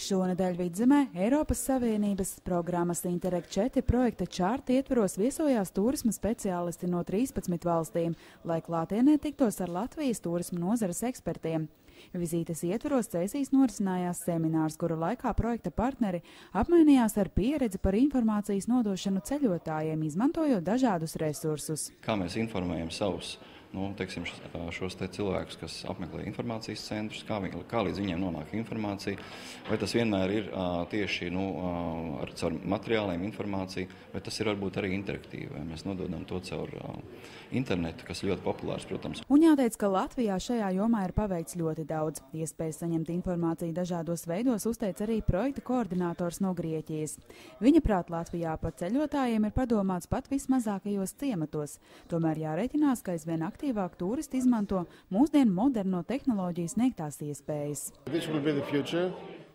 Šonedēļ Vidzemē Eiropas Savienības programmas Interreg 4 projekta čārta ietvaros viesojās turisma speciālisti no 13 valstīm, lai klātienē tiktos ar Latvijas turisma nozares ekspertiem. Vizītes ietvaros Cēsīs norisinājās seminārs, kura laikā projekta partneri apmainījās ar pieredzi par informācijas nodošanu ceļotājiem, izmantojot dažādus resursus. Kā mēs informējam savus šos cilvēkus, kas apmeklē informācijas centrus, kā līdz viņiem nonāk informācija, vai tas vienmēr ir tieši caur materiāliem informāciju, vai tas ir varbūt arī interaktīvi, vai mēs nododam to caur internetu, kas ļoti populārs, protams. Un jāteic, ka Latvijā šajā jomā ir paveikts ļoti daudz. Iespējas saņemt informāciju dažādos veidos uzteica arī projekta koordinators no Grieķijas. Viņa prāt Latvijā par ceļotājiem ir padomāts pat vismazākajos ciematos. Tomēr jārēķinās, ka aizvien aktīvāk turisti izmanto mūsdienu moderno tehnoloģiju sniegtās iespējas.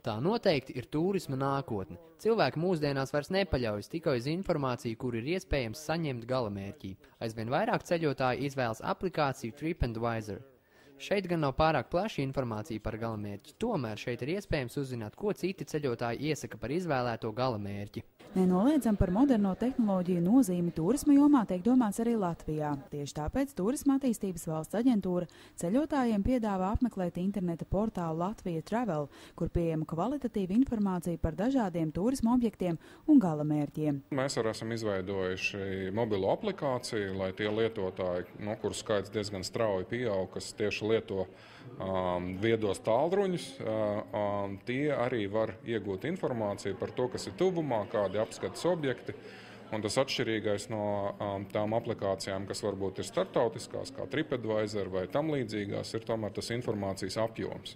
Tā noteikti ir turisma nākotne. Cilvēki mūsdienās vairs nepaļaujas tikai uz informāciju, kur ir iespējams saņemt galamērķī. Aizvien vairāk ceļotāji izvēlas aplikāciju TripAdvisor. Šeit gan nav pārāk plaša informācija par galamērķi, tomēr šeit ir iespējams uzzināt, ko citi ceļotāji iesaka par izvēlēto galamērķi. Nenoliedzam par moderno tehnoloģiju nozīmi turisma jomā tiek domāts arī Latvijā. Tieši tāpēc Turisma attīstības valsts aģentūra ceļotājiem piedāvā apmeklēt interneta portālu Latvija Travel, kur pieejama kvalitatīva informācija par dažādiem turisma objektiem un galamērķiem. Mēs arī esam izveidojuši mobilo aplikāciju, lai tie lietotāji, kuru skaits diezgan strauji pieaug, kas tieši lieto viedos tālruņus, tie arī var iegūt informāciju par to, kas ir tuvumā, kādi apskates objekti. Un tas atšķirīgais no tām aplikācijām, kas varbūt ir starptautiskās, kā TripAdvisor vai tam līdzīgās, ir tomēr tas informācijas apjoms.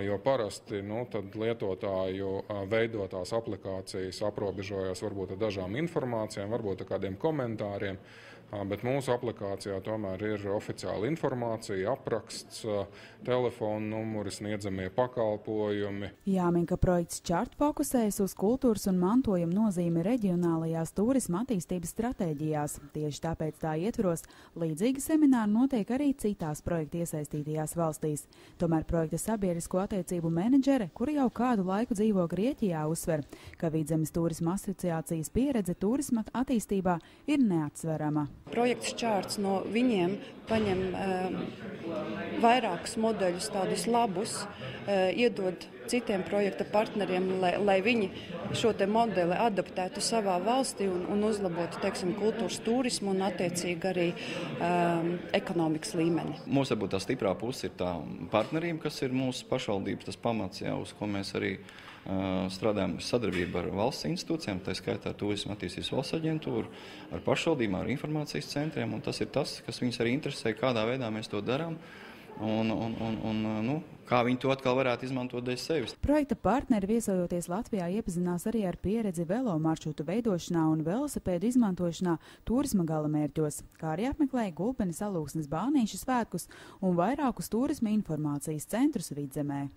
Jo parasti tad lietotāju veidotās aplikācijas aprobežojas varbūt ar dažām informācijām, varbūt ar kādiem komentāriem, bet mūsu aplikācijā tomēr ir oficiāla informācija, apraksts, telefona numuri, sniedzamie pakalpojumi. Jāmin, ka projekts Čart fokusējas uz kultūras un mantojuma nozīmi reģionālajās turisma attīstības stratēģijās. Tieši tāpēc tā ietvaros līdzīgi semināri notiek arī citās projekta iesaistītajās valstīs. Tomēr projekta sabiedrisko attiecību menedžere, kuri jau kādu laiku dzīvo Grieķijā, uzsver, ka Vidzemes turisma asociācijas pieredze turisma attīstībā ir neatsverama. Projekts Čārts no viņiem paņem vairākus modeļus, tādus labus, iedod citiem projekta partneriem, lai viņi šo te modeli adaptētu savā valstī un uzlabotu, kultūras turismu un attiecīgi arī ekonomikas līmeni. Mums varbūt tā stiprā puse ir tā partnerība, kas ir mūsu pašvaldības tas pamats, uz ko mēs arī strādājam sadarbību ar valsts institūcijām, tā skaitā Turisma attīstības valsts aģentūru, ar pašvaldībām, ar informācijas centriem, un tas ir tas, kas viņus arī interesē, kādā veidā mēs to darām. Kā viņi to atkal varētu izmantot dēļ sevis. Projekta partneri viesojoties Latvijā iepazinās arī ar pieredzi velo maršrutu veidošanā un velosipēdu izmantošanā turisma galamērķos, kā arī apmeklēja Gulbenes Alūksnes Bānīšu svētkus un vairākus turisma informācijas centrus Vidzemē.